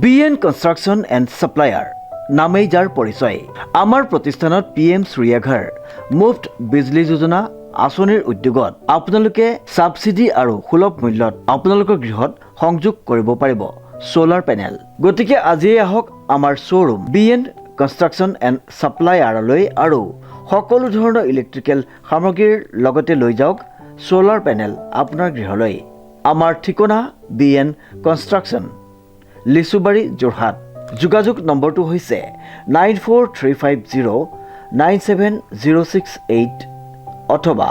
BN construction and supplier নামেই যাৰ পৰিচয়। আমাৰ প্ৰতিষ্ঠানত PM সূৰ্যাঘৰ মুফ্ত বিজলী যোজনা আঁচনিৰ উদ্যোগত আপোনালোকে ছাবচিডি আৰু সুলভ মূল্যত আপোনালোকৰ গৃহত সংযোগ কৰিব পাৰিব সোলাৰ পেনেল। গতিকে আজিয়ে আহক আমাৰ শ্ব'ৰুম BN কনষ্ট্ৰাকশ্যন এণ্ড ছাপ্লায়াৰলৈ আৰু সকলো ধৰণৰ ইলেক্ট্ৰিকেল সামগ্ৰীৰ লগতে লৈ যাওক সোলাৰ পেনেল আপোনাৰ গৃহলৈ। আমাৰ ঠিকনা BN কনষ্ট্ৰাকশ্যন, লিচুবাৰী, যোৰহাট। যোগাযোগ নম্বৰটো হৈছে 9435097068 অথবা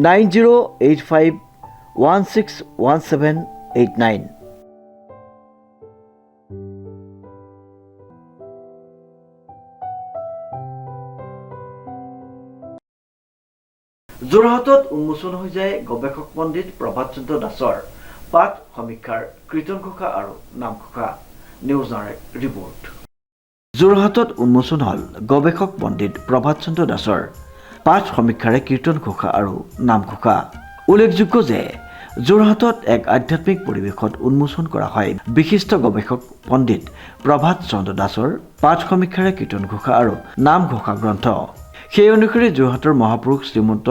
9085161789। যোৰহাটত উন্মোচন হৈ যায় গৱেষক পণ্ডিত প্ৰভাত চন্দ্ৰ দাসৰ পাঠ সমীক্ষাৰ কীৰ্তন ঘোষা আৰু নাম ঘোষা। নিউজৰ ৰিপৰ্ট। যোৰহাটত উন্মোচন হ'ল গৱেষক পণ্ডিত প্ৰভাত চন্দ্ৰ দাসৰ পাঠ সমীক্ষাৰে কীৰ্তন ঘোষা আৰু নাম ঘোষা। উল্লেখযোগ্য যে যোৰহাটত এক আধ্যাত্মিক পৰিৱেশত উন্মোচন কৰা হয় বিশিষ্ট গৱেষক পণ্ডিত প্ৰভাত চন্দ্ৰ দাসৰ পাঠ সমীক্ষাৰে কীৰ্তন ঘোষা আৰু নাম ঘোষা গ্ৰন্থ। সেই অনুসৰি যোৰহাটৰ মহাপুৰুষ শ্ৰীমন্ত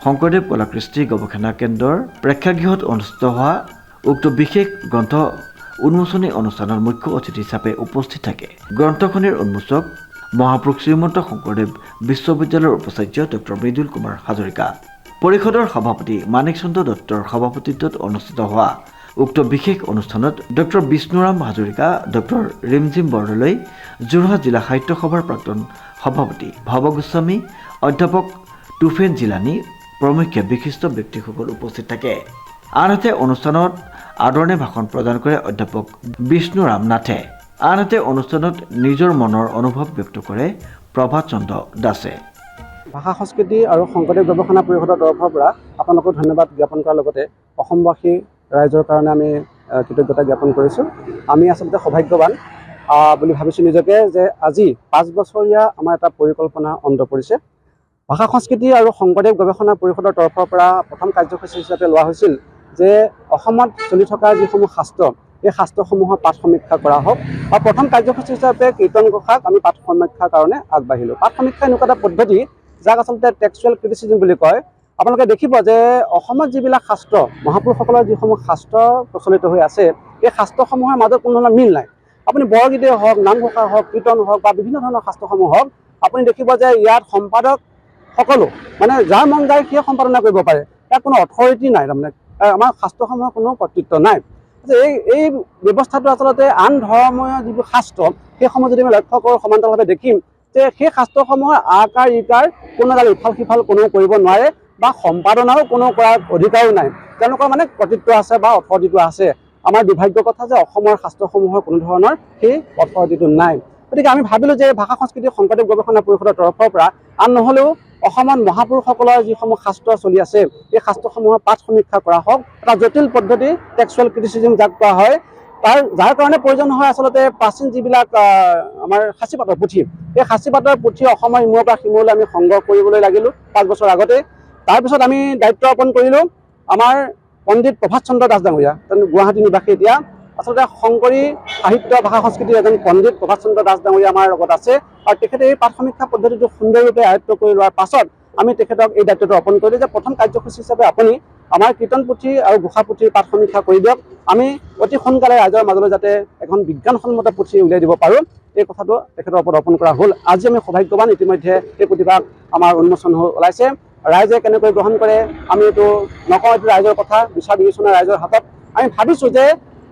শংকৰদেৱ কলাকৃষ্টি গৱেষণা কেন্দ্ৰৰ প্ৰেক্ষাগৃহত অনুষ্ঠিত হোৱা উক্ত বিশেষ গ্ৰন্থ উন্মোচনী অনুষ্ঠানৰ মুখ্য অতিথি হিচাপে উপস্থিত থাকে গ্ৰন্থখনিৰ উন্মোচক মহাপুৰুষ শ্ৰীমন্ত শংকৰদেৱ বিশ্ববিদ্যালয়ৰ উপাচাৰ্য ডক্টৰ মৃদুল কুমাৰ হাজৰিকা। পৰিষদৰ সভাপতি মানিক চন্দ্ৰ দত্তৰ সভাপতিত্বত অনুষ্ঠিত হোৱা উক্ত বিশেষ অনুষ্ঠানত ডক্টৰ বিষ্ণুৰাম হাজৰিকা, ডক্টৰ ৰিমজিম বৰদলৈ, যোৰহাট জিলা সাহিত্য সভাৰ প্ৰাক্তন সভাপতি ভৱ গোস্বামী, অধ্যাপক তুফেন জিলানী প্ৰমুখ্যে বিশিষ্ট ব্যক্তিসকল উপস্থিত থাকে। আনহাতে অনুষ্ঠানত আদৰণি ভাষণ প্ৰদান কৰে অধ্যাপক বিষ্ণুৰাম নাথে। আনহাতে অনুষ্ঠানত নিজৰ মনৰ অনুভৱ ব্যক্ত কৰে প্ৰভাত চন্দ্ৰ দাসে। ভাষা সংস্কৃতি আৰু শংকৰদেৱ গৱেষণা পৰিষদৰ তৰফৰ পৰা আপোনালোকক ধন্যবাদ জ্ঞাপন কৰাৰ লগতে অসমবাসী ৰাইজৰ কাৰণে আমি কৃতজ্ঞতা জ্ঞাপন কৰিছোঁ। আমি আচলতে সৌভাগ্যৱান বুলি ভাবিছোঁ নিজকে যে আজি 5 বছৰীয়া আমাৰ এটা পৰিকল্পনা অন্ত পৰিছে। ভাষা সংস্কৃতি আৰু শংকৰদেৱ গৱেষণা পৰিষদৰ তৰফৰ পৰা প্ৰথম কাৰ্যসূচী হিচাপে লোৱা হৈছিল যে অসমত চলি থকা যিসমূহ শাস্ত্ৰ, এই শাস্ত্ৰসমূহৰ পাঠ সমীক্ষা কৰা হওক। আৰু প্ৰথম কাৰ্যসূচী হিচাপে কীৰ্তন ঘোষাক আমি পাঠ সমীক্ষাৰ কাৰণে আগবাঢ়িলোঁ। পাঠ সমীক্ষা এনেকুৱা এটা পদ্ধতি যাক আচলতে টেক্সচুৱেল ক্ৰিটিচিজম বুলি কয়। আপোনালোকে দেখিব যে অসমত যিবিলাক শাস্ত্ৰ, মহাপুৰুষসকলৰ যিসমূহ শাস্ত্ৰ প্ৰচলিত হৈ আছে, এই শাস্ত্ৰসমূহৰ মাজত কোনো ধৰণৰ মিল নাই। আপুনি বৰগীতেই হওক, নামঘোষা হওক, কীৰ্তন হওক বা বিভিন্ন ধৰণৰ শাস্ত্ৰসমূহ হওক, আপুনি দেখিব যে ইয়াত সম্পাদক সকলো মানে যাৰ মন যায় সিয়ে সম্পাদনা কৰিব পাৰে। ইয়াত কোনো অথৰিটি নাই, তাৰমানে আমাৰ শাস্ত্ৰসমূহৰ কোনো কৰ্তৃত্ব নাই। এই ব্যৱস্থাটো আচলতে আন ধৰ্মীয় যিবোৰ শাস্ত্ৰ, সেইসমূহ যদি আমি লক্ষ্য কৰোঁ সমান্তৰালভাৱে দেখিম যে সেই শাস্ত্ৰসমূহৰ আকাৰ ইকাৰ কোনো এডাল ইফাল সিফাল কোনেও কৰিব নোৱাৰে বা সম্পাদনাও কোনো কৰাৰ অধিকাৰো নাই। তেওঁলোকৰ মানে কৰ্তৃত্ব আছে বা অথৰিটিটো আছে। আমাৰ দুৰ্ভাগ্যৰ কথা যে অসমৰ শাস্ত্ৰসমূহৰ কোনো ধৰণৰ সেই অথৰিটিটো নাই। গতিকে আমি ভাবিলোঁ যে ভাষা সংস্কৃতি শংকৰদেৱ গৱেষণা পৰিষদৰ তৰফৰ পৰা আন নহ'লেও অসমত মহাপুৰুষসকলৰ যিসমূহ শাস্ত্ৰ চলি আছে, এই শাস্ত্ৰসমূহৰ পাঠ সমীক্ষা কৰা হওক। এটা জটিল পদ্ধতি টেক্সচুৱেল ক্ৰিটিচিজম যাক কোৱা হয়, যাৰ কাৰণে প্ৰয়োজন হয় আচলতে প্ৰাচীন যিবিলাক আমাৰ সাঁচিপাতৰ পুথি, এই সাঁচিপাতৰ পুথি অসমৰ ইমূৰৰ পৰা সিমূৰলৈ আমি সংগ্ৰহ কৰিবলৈ লাগিলোঁ 5 বছৰ আগতে। তাৰপিছত আমি দায়িত্ব অৰ্পণ কৰিলোঁ আমাৰ পণ্ডিত প্ৰভাত চন্দ্ৰ দাস ডাঙৰীয়া, গুৱাহাটী নিবাসী এতিয়া। আচলতে শংকৰী সাহিত্য ভাষা সংস্কৃতিৰ এজন পণ্ডিত প্ৰভাত চন্দ্ৰ দাস ডাঙৰীয়া আমাৰ লগত আছে আৰু তেখেতে এই পাঠ সমীক্ষা পদ্ধতিটো সুন্দৰৰূপে আয়ত্ব কৰি লোৱাৰ পাছত আমি তেখেতক এই দায়িত্বটো অৰ্পণ কৰিলোঁ যে প্ৰথম কাৰ্যসূচী হিচাপে আপুনি আমাৰ কীৰ্তন পুথি আৰু ঘোষা পুথিৰ পাঠ সমীক্ষা কৰি দিয়ক। আমি অতি সোনকালে ৰাইজৰ মাজলৈ যাতে এখন বিজ্ঞানসন্মত পুথি উলিয়াই দিব পাৰোঁ, এই কথাটো তেখেতৰ ওপৰত অৰ্পণ কৰা হ'ল। আজি আমি সৌভাগ্যৱান, ইতিমধ্যে এই পুথিভাগ আমাৰ উন্মোচন হৈ ওলাইছে। ৰাইজে কেনেকৈ গ্ৰহণ কৰে আমি এইটো নকওঁ, এইটো ৰাইজৰ কথা, বিচাৰ বিবেচনা ৰাইজৰ হাতত। আমি ভাবিছোঁ যে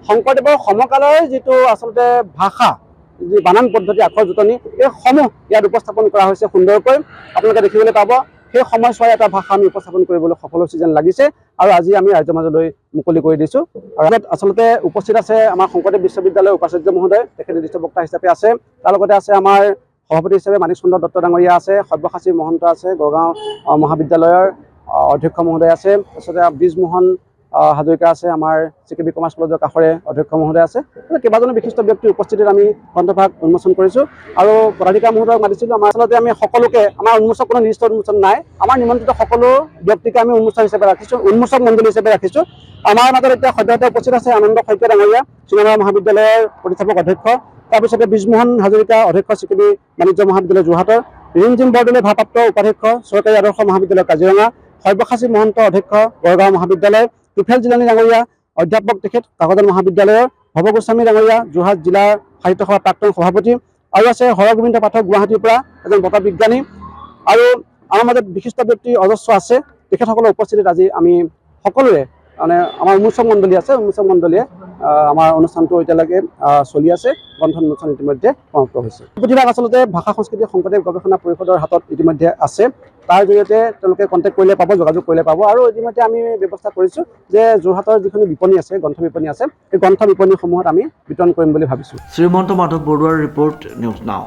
শংকৰদেৱৰ সমকালৰ যিটো আচলতে ভাষা, যি বানান পদ্ধতি, আখৰ জোটনি, এইসমূহ ইয়াত উপস্থাপন কৰা হৈছে সুন্দৰকৈ। আপোনালোকে দেখিবলৈ পাব সেই সময়ছোৱাই এটা ভাষা আমি উপস্থাপন কৰিবলৈ সফল হৈছে যেন লাগিছে আৰু আজি আমি ৰাইজৰ মাজলৈ মুকলি কৰি দিছোঁ। আৰু আচলতে উপস্থিত আছে আমাৰ শংকৰদেৱ বিশ্ববিদ্যালয়ৰ উপাচাৰ্য মহোদয়, তেখেত নিৰ্দিষ্ট বক্তা হিচাপে আছে। তাৰ লগতে আছে আমাৰ সভাপতি হিচাপে মানিক চন্দ্ৰ দত্ত ডাঙৰীয়া আছে, সব্যসাচী মহন্ত আছে, গড়গাঁও মহাবিদ্যালয়ৰ অধ্যক্ষ মহোদয় আছে, তাৰপিছতে ব্ৰিজমোহন হাজৰিকা আছে, আমাৰ চিকেবি কমাৰ্চ কলেজৰ কাষৰে অধ্যক্ষ মহোদয় আছে, কেইবাজনো বিশিষ্ট ব্যক্তিৰ উপস্থিতিত আমি গ্ৰন্থভাগ উন্মোচন কৰিছোঁ আৰু পদাধিকাৰ মহোদয়ক মাতিছিলোঁ। আমাৰ আচলতে আমি সকলোকে, আমাৰ উন্মোচক কোনো নিৰ্দিষ্ট উন্মোচন নাই, আমাৰ নিমন্ত্ৰিত সকলো ব্যক্তিকে আমি উন্মোচক হিচাপে ৰাখিছোঁ, উন্মোচক মণ্ডলী হিচাপে ৰাখিছোঁ। আমাৰ মাজত এতিয়া সদ্যহতে উপস্থিত আছে আনন্দ শইকীয়া ডাঙৰীয়া, চিনেমা মহাবিদ্যালয়ৰ প্ৰতিষ্ঠাপক অধ্যক্ষ, তাৰপিছতে বীজমোহন হাজৰিকা অধ্যক্ষ চিকেবি বাণিজ্য মহাবিদ্যালয় যোৰহাটৰ, ৰিমজিম বৰদলৈ ভাৰপ্ৰাপ্ত উপাধ্যক্ষ চৰকাৰী আদৰ্শ মহাবিদ্যালয় কাজিৰঙা, সব্যসাচী মহন্ত অধ্যক্ষ গড়গাঁও মহাবিদ্যালয়, তুফেল জিলানী ডাঙৰীয়া অধ্যাপক তেখেত কাকজান মহাবিদ্যালয়ৰ, ভৱ গোস্বামী ডাঙৰীয়া যোৰহাট জিলাৰ সাহিত্য সভাৰ প্ৰাক্তন সভাপতি, আৰু আছে হৰগোবিন্দ পাঠক গুৱাহাটীৰ পৰা এজন বঁটা বিজ্ঞানী, আৰু আমাৰ মাজত বিশিষ্ট ব্যক্তি অজস্ৰ আছে। তেখেতসকলৰ উপস্থিতিত আজি আমি সকলোৰে মানে আমাৰ উন্মোচক মণ্ডলী আছে, উন্মোচক মণ্ডলীয়ে আমাৰ অনুষ্ঠানটো এতিয়ালৈকে চলি আছে। গ্ৰন্থ উন্মোচন ইতিমধ্যে সমাপ্ত হৈছে। পুথিভাগ আচলতে ভাষা সংস্কৃতি শংকৰদেৱ গৱেষণা পৰিষদৰ হাতত ইতিমধ্যে আছে। তাৰ জৰিয়তে তেওঁলোকে কণ্টেক্ট কৰিলে পাব, যোগাযোগ কৰিলে পাব। আৰু ইতিমধ্যে আমি ব্যৱস্থা কৰিছোঁ যে যোৰহাটৰ যিখিনি বিপণী আছে, গ্ৰন্থ বিপণী আছে, সেই গ্ৰন্থ বিপণীসমূহত আমি বিতৰণ কৰিম বুলি ভাবিছোঁ। শ্ৰীমন্ত মাধৱ বৰুৱাৰ ৰিপৰ্ট, নিউজ নাও।